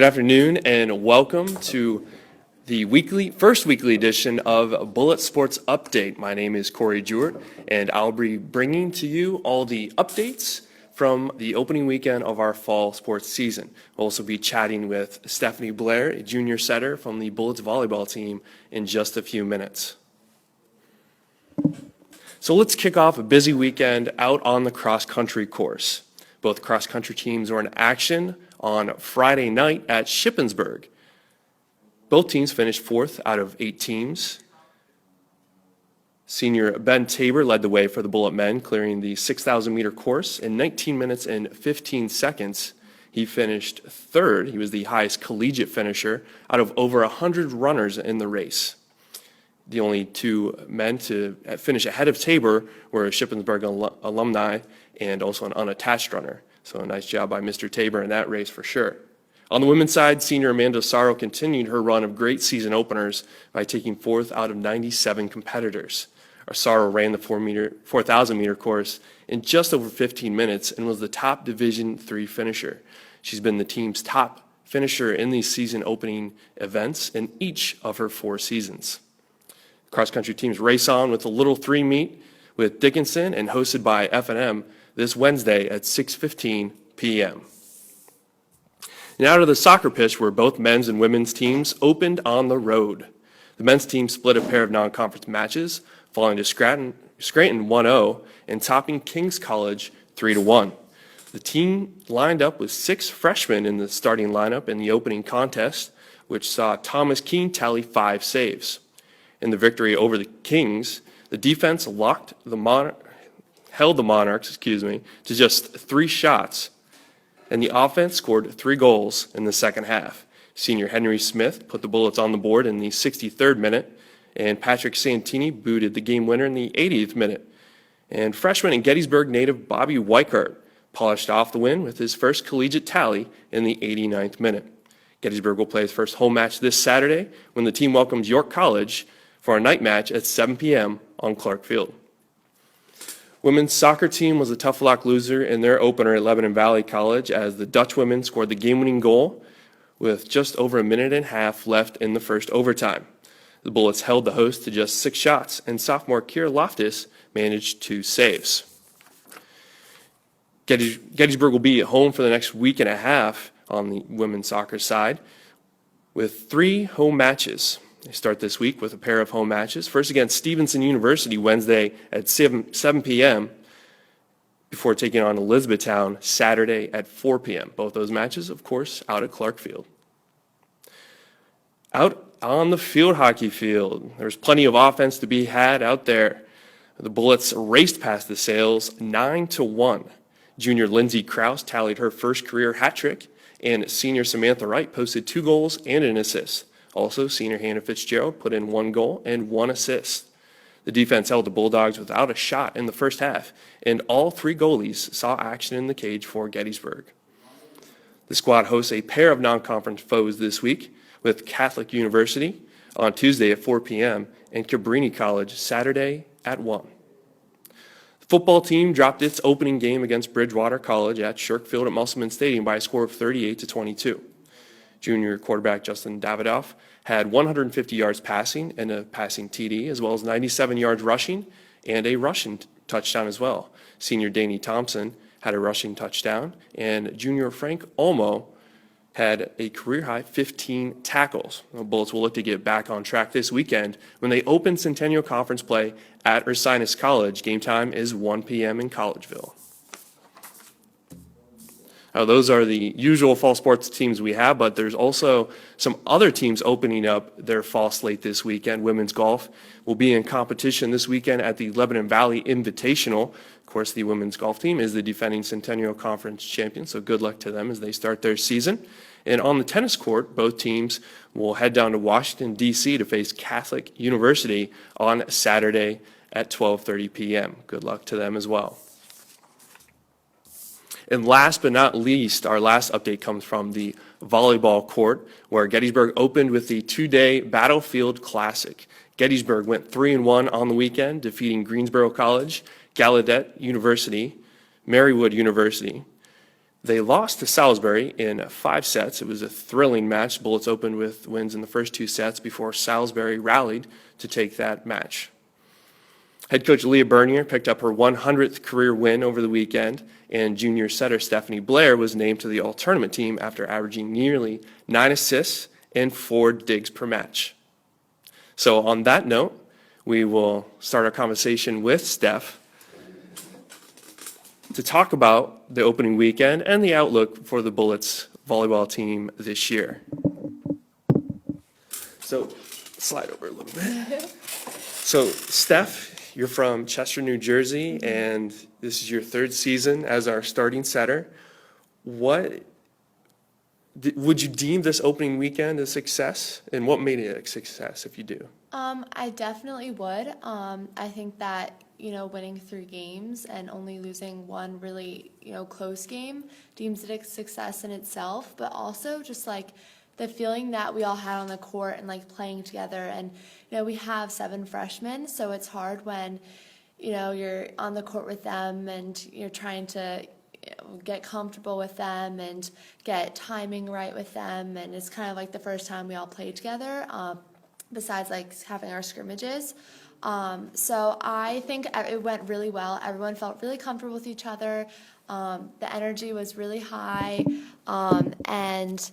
Good afternoon and welcome to the first weekly edition of Bullet Sports Update. My name is Corey Jewett and I'll be bringing to you all the updates from the opening weekend of our fall sports season. We'll also be chatting with Stephanie Blair, a junior setter from the Bullets volleyball team, in just a few minutes. So let's kick off a busy weekend out on the cross-country course. Both cross-country teams were in action on Friday night at Shippensburg. Both teams finished fourth out of 8 teams. Senior Ben Tabor led the way for the Bullet men, clearing the 6,000-meter course in 19 minutes and 15 seconds. He finished third. He was the highest collegiate finisher out of over 100 runners in the race. The only two men to finish ahead of Tabor were a Shippensburg alumni and also an unattached runner. So a nice job by Mr. Tabor in that race for sure. On the women's side, senior Amanda Sorrow continued her run of great season openers by taking fourth out of 97 competitors. Sorrow ran the 4,000-meter course in just over 15 minutes and was the top Division III finisher. She's been the team's top finisher in these season opening events in each of her 4 seasons. Cross-country teams race on with a Little 3 meet with Dickinson and hosted by F&M this Wednesday at 6:15 p.m. Now to the soccer pitch, where both men's and women's teams opened on the road. The men's team split a pair of non-conference matches, falling to Scranton 1-0 and topping King's College 3-1. The team lined up with 6 freshmen in the starting lineup in the opening contest, which saw Thomas Keene tally 5 saves. In the victory over the Kings, the defense held the Monarchs to just 3 shots, and the offense scored 3 goals in the second half. Senior Henry Smith put the Bullets on the board in the 63rd minute, and Patrick Santini booted the game winner in the 80th minute. And freshman and Gettysburg native Bobby Weichert polished off the win with his first collegiate tally in the 89th minute. Gettysburg will play its first home match this Saturday when the team welcomes York College for a night match at 7 p.m. on Clark Field. Women's soccer team was a tough luck loser in their opener at Lebanon Valley College as the Dutch women scored the game-winning goal with just over a minute and a half left in the first overtime. The Bullets held the host to just 6 shots, and sophomore Kira Loftus managed 2 saves. Gettysburg will be at home for the next week and a half on the women's soccer side with 3 home matches. They start this week with a pair of home matches. First against Stevenson University Wednesday at 7 p.m. before taking on Elizabethtown Saturday at 4 p.m. Both those matches, of course, out at Clark Field. Out on the field hockey field, there's plenty of offense to be had out there. The Bullets raced past the Sails 9-1. Junior Lindsay Krause tallied her first career hat trick, and senior Samantha Wright posted 2 goals and an assist. Also, senior Hannah Fitzgerald put in 1 goal and 1 assist. The defense held the Bulldogs without a shot in the first half, and all 3 goalies saw action in the cage for Gettysburg. The squad hosts a pair of non-conference foes this week, with Catholic University on Tuesday at 4 p.m. and Cabrini College Saturday at 1. The football team dropped its opening game against Bridgewater College at Shirk Field at Musselman Stadium by a score of 38-22. Junior quarterback Justin Davidoff had 150 yards passing and a passing TD, as well as 97 yards rushing and a rushing touchdown as well. Senior Danny Thompson had a rushing touchdown, and junior Frank Olmo had a career-high 15 tackles. The Bullets will look to get back on track this weekend when they open Centennial Conference play at Ursinus College. Game time is 1 p.m. in Collegeville. Those are the usual fall sports teams we have, but there's also some other teams opening up their fall slate this weekend. Women's golf will be in competition this weekend at the Lebanon Valley Invitational. Of course, the women's golf team is the defending Centennial Conference champion, so good luck to them as they start their season. And on the tennis court, both teams will head down to Washington, D.C. to face Catholic University on Saturday at 12:30 p.m. Good luck to them as well. And last but not least, our last update comes from the volleyball court, where Gettysburg opened with the 2-day Battlefield Classic. Gettysburg went 3-1 on the weekend, defeating Greensboro College, Gallaudet University, Marywood University, They lost to Salisbury in 5 sets. It was a thrilling match. Bullets opened with wins in the first 2 sets before Salisbury rallied to take that match. Head coach Leah Bernier picked up her 100th career win over the weekend, and junior setter Stephanie Blair was named to the all-tournament team after averaging nearly 9 assists and 4 digs per match. So on that note, we will start our conversation with Steph to talk about the opening weekend and the outlook for the Bullets volleyball team this year. So slide over a little bit. So Steph, you're from Chester, New Jersey, and this is your 3rd season as our starting setter. Would you deem this opening weekend a success, and what made it a success if you do? I definitely would. I think that, winning 3 games and only losing 1 really, close game deems it a success in itself, but also just like the feeling that we all had on the court and like playing together. And, we have 7 freshmen, so it's hard when, you're on the court with them and you're trying to get comfortable with them and get timing right with them. And it's kind of like the first time we all played together, besides like having our scrimmages. So I think it went really well. Everyone felt really comfortable with each other. The energy was really high, and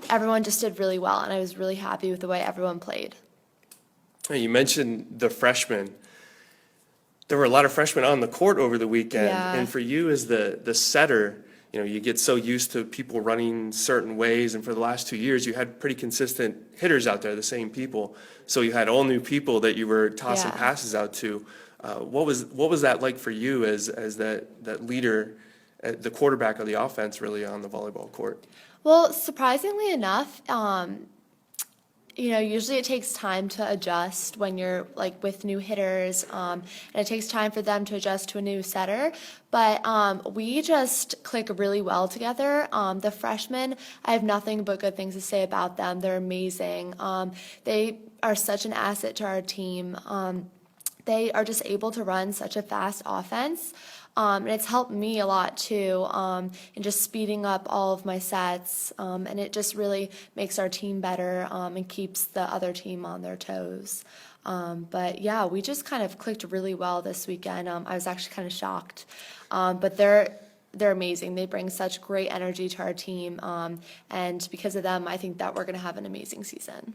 everyone just did really well, and I was really happy with the way everyone played. You mentioned the freshmen. There were a lot of freshmen on the court over the weekend, Yeah. and for you as the setter, you get so used to people running certain ways, and for the last 2 years, you had pretty consistent hitters out there, the same people. So you had all new people that you were tossing Yeah. passes out to. What was that like for you as that leader, the quarterback of the offense, really on the volleyball court? Well, surprisingly enough, usually it takes time to adjust when you're like with new hitters, and it takes time for them to adjust to a new setter. But we just click really well together. The freshmen, I have nothing but good things to say about them. They're amazing. They are such an asset to our team. They are just able to run such a fast offense. And it's helped me a lot too, in just speeding up all of my sets. And it just really makes our team better, and keeps the other team on their toes. But yeah, we just kind of clicked really well this weekend. I was actually kind of shocked. But they're amazing. They bring such great energy to our team. And because of them, I think that we're going to have an amazing season.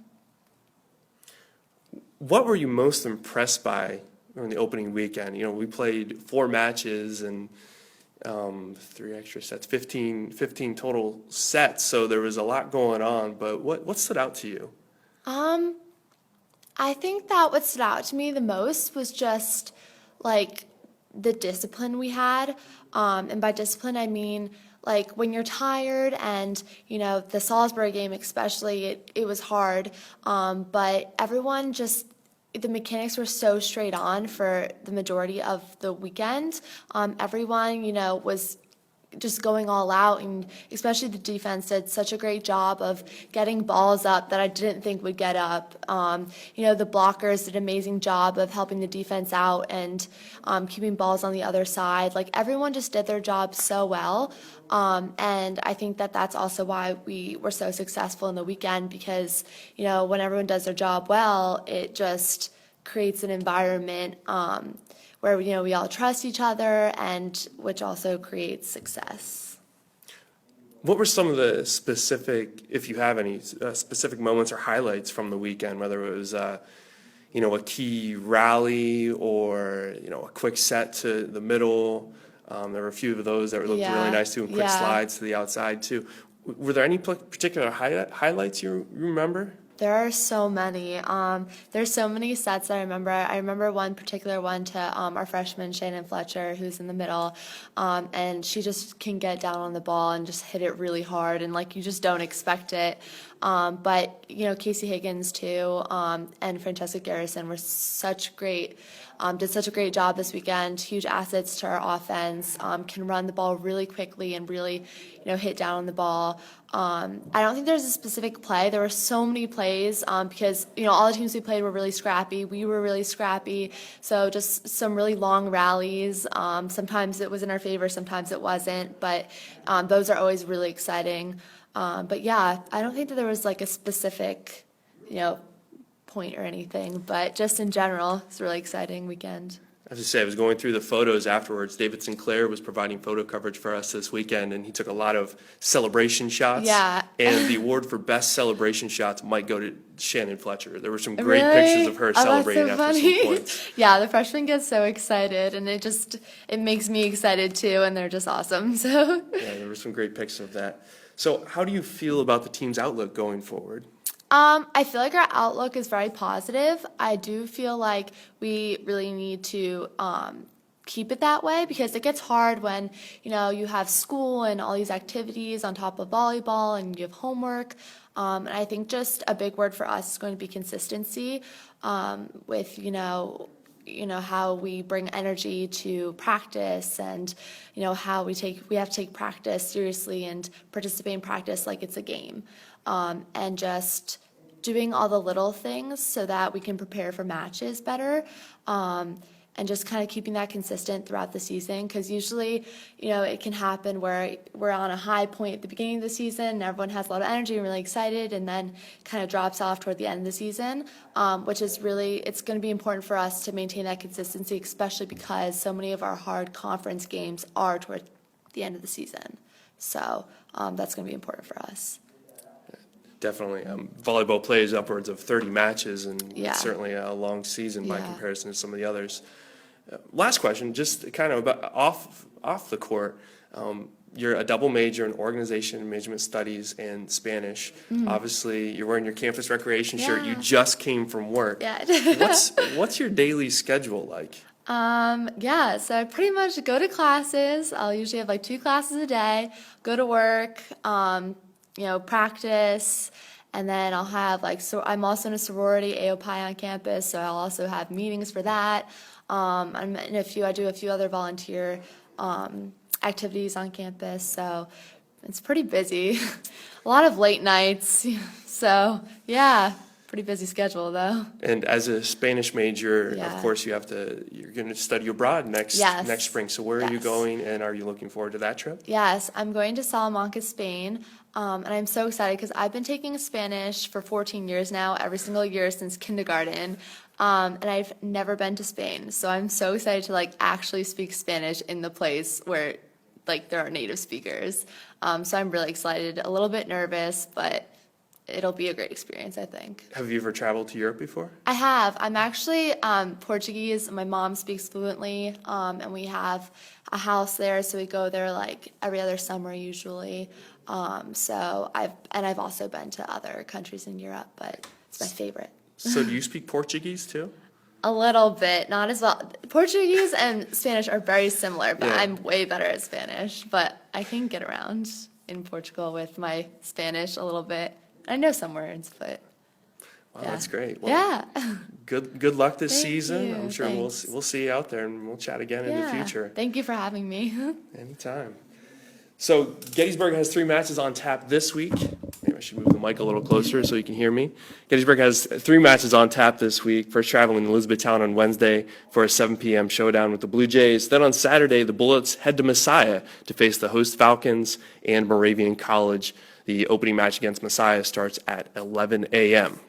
What were you most impressed by on the opening weekend? We played 4 matches and 3 extra sets, 15 total sets, so there was a lot going on, but what stood out to you? I think that what stood out to me the most was just like the discipline we had. And by discipline, I mean like when you're tired and, the Salisbury game especially, it was hard. But everyone just, the mechanics were so straight on for the majority of the weekend. Everyone, was just going all out, and especially the defense did such a great job of getting balls up that I didn't think would get up. The blockers did an amazing job of helping the defense out and keeping balls on the other side. Like everyone just did their job so well. And I think that that's also why we were so successful in the weekend, because, when everyone does their job well, it just creates an environment where, we all trust each other, and which also creates success. What were some of the specific, if you have any, specific moments or highlights from the weekend, whether it was, a key rally or, a quick set to the middle? There were a few of those that looked really nice too, and quick slides to the outside too. Were there any particular highlights you remember? There are so many. There's so many sets that I remember. I remember one particular one to our freshman, Shannon Fletcher, who's in the middle, and she just can get down on the ball and just hit it really hard, and like you just don't expect it. But Casey Higgins too, and Francesca Garrison were such great did such a great job this weekend. Huge assets to our offense. Can run the ball really quickly and really, hit down on the ball. I don't think there's a specific play. There were so many plays because, all the teams we played were really scrappy. We were really scrappy. So just some really long rallies. Sometimes it was in our favor, sometimes it wasn't. But those are always really exciting. But yeah, I don't think that there was like a specific, point or anything. But just in general, it's a really exciting weekend. I have to say, I was going through the photos afterwards. David Sinclair was providing photo coverage for us this weekend, and he took a lot of celebration shots. Yeah. And the award for best celebration shots might go to Shannon Fletcher. There were some great Really? pictures of her celebrating That's so after funny. some points. Yeah, the freshmen get so excited, and it makes me excited too, and they're just awesome. So Yeah, there were some great pictures of that. So how do you feel about the team's outlook going forward? I feel like our outlook is very positive. I do feel like we really need to keep it that way because it gets hard when, you have school and all these activities on top of volleyball and you have homework. And I think just a big word for us is going to be consistency with, how we bring energy to practice and, how we have to take practice seriously and participate in practice like it's a game. And just doing all the little things so that we can prepare for matches better, and just kind of keeping that consistent throughout the season. Because usually, it can happen where we're on a high point at the beginning of the season, and everyone has a lot of energy and really excited, and then kind of drops off toward the end of the season, which is really, it's going to be important for us to maintain that consistency, especially because so many of our hard conference games are toward the end of the season. So that's going to be important for us. Definitely. Volleyball plays upwards of 30 matches, and Yeah. it's certainly a long season by Yeah. comparison to some of the others. Last question, just kind of about off the court. You're a double major in organization and management studies and Spanish. Obviously, you're wearing your campus recreation shirt. You Yeah. just came from work. Yeah. What's your daily schedule like? Yeah, so I pretty much go to classes. I'll usually have like 2 classes a day, go to work, practice, and then I'll have so I'm also in a sorority, AOPI on campus, so I'll also have meetings for that. I do a few other volunteer activities on campus, so it's pretty busy. A lot of late nights, so yeah, pretty busy schedule though. And as a Spanish major, of Yeah. course, you're going to study abroad next Yes. spring. So where are you Yes. going, and are you looking forward to that trip? Yes, I'm going to Salamanca, Spain, and I'm so excited because I've been taking Spanish for 14 years now, every single year since kindergarten, and I've never been to Spain. So I'm so excited to actually speak Spanish in the place where there are native speakers. So I'm really excited, a little bit nervous, but it'll be a great experience, I think. Have you ever traveled to Europe before? I have. I'm actually Portuguese. My mom speaks fluently, and we have a house there, so we go there every other summer usually. So I've also been to other countries in Europe, but it's my favorite. So do you speak Portuguese too? A little bit, not as well. Portuguese and Spanish are very similar, but Yeah. I'm way better at Spanish. But I can get around in Portugal with my Spanish a little bit. I know some words, but Wow, yeah. that's great. Well, Yeah. Good luck this Thank season. you. I'm sure Thanks. we'll see you out there, and we'll chat again in the future. Thank you for having me. Anytime. So Gettysburg has 3 matches on tap this week. Maybe I should move the mic a little closer so you can hear me. Gettysburg has 3 matches on tap this week. First traveling to Elizabethtown on Wednesday for a 7 p.m. showdown with the Blue Jays. Then on Saturday, the Bullets head to Messiah to face the host Falcons and Moravian College. The opening match against Messiah starts at 11 a.m.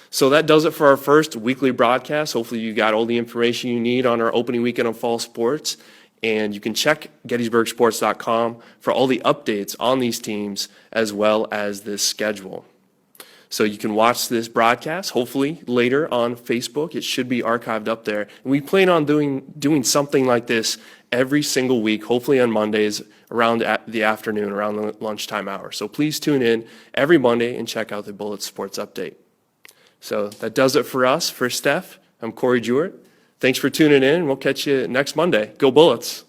So that does it for our first weekly broadcast. Hopefully you got all the information you need on our opening weekend of fall sports. And you can check GettysburgSports.com for all the updates on these teams as well as this schedule. So you can watch this broadcast, hopefully later on Facebook. It should be archived up there. And we plan on doing something like this every single week, hopefully on Mondays around the afternoon, around the lunchtime hour. So please tune in every Monday and check out the Bullets Sports Update. So that does it for us. For Steph, I'm Corey Jewett. Thanks for tuning in. We'll catch you next Monday. Go Bullets.